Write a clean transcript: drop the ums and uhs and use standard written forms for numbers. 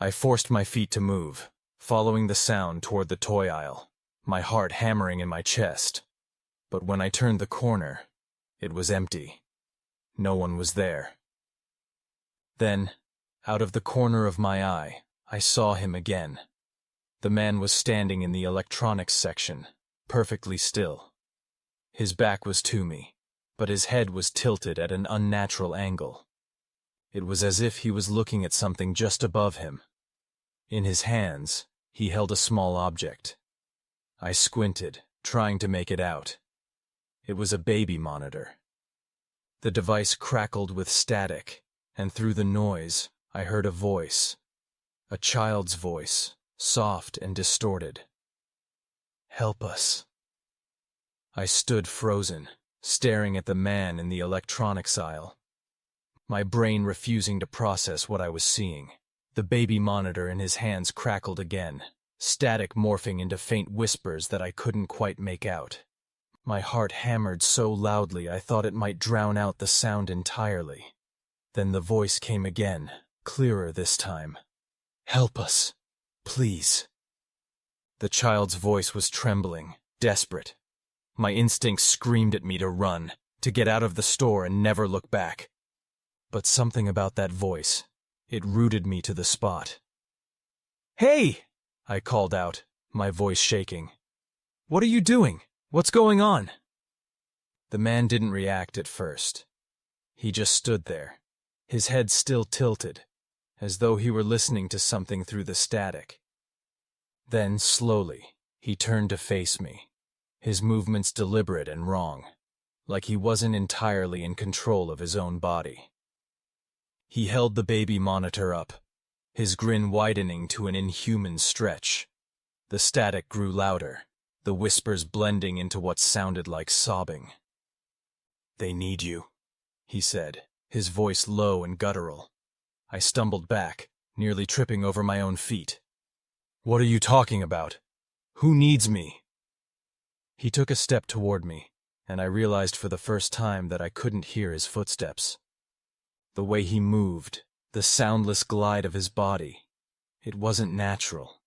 I forced my feet to move, following the sound toward the toy aisle, my heart hammering in my chest. But when I turned the corner, it was empty. No one was there. Then, out of the corner of my eye, I saw him again. The man was standing in the electronics section, perfectly still. His back was to me, but his head was tilted at an unnatural angle. It was as if he was looking at something just above him. In his hands, he held a small object. I squinted, trying to make it out. It was a baby monitor. The device crackled with static, and through the noise, I heard a voice. A child's voice, soft and distorted. "Help us." I stood frozen, staring at the man in the electronics aisle. My brain refusing to process what I was seeing. The baby monitor in his hands crackled again, static morphing into faint whispers that I couldn't quite make out. My heart hammered so loudly I thought it might drown out the sound entirely. Then the voice came again, clearer this time. "Help us, please." The child's voice was trembling, desperate. My instincts screamed at me to run, to get out of the store and never look back. But something about that voice, it rooted me to the spot. "Hey!" I called out, my voice shaking. "What are you doing? What's going on?" The man didn't react at first. He just stood there, his head still tilted, as though he were listening to something through the static. Then, slowly, he turned to face me, his movements deliberate and wrong, like he wasn't entirely in control of his own body. He held the baby monitor up, his grin widening to an inhuman stretch. The static grew louder, the whispers blending into what sounded like sobbing. "They need you," he said, his voice low and guttural. I stumbled back, nearly tripping over my own feet. "What are you talking about? Who needs me?" He took a step toward me, and I realized for the first time that I couldn't hear his footsteps. The way he moved, the soundless glide of his body, it wasn't natural.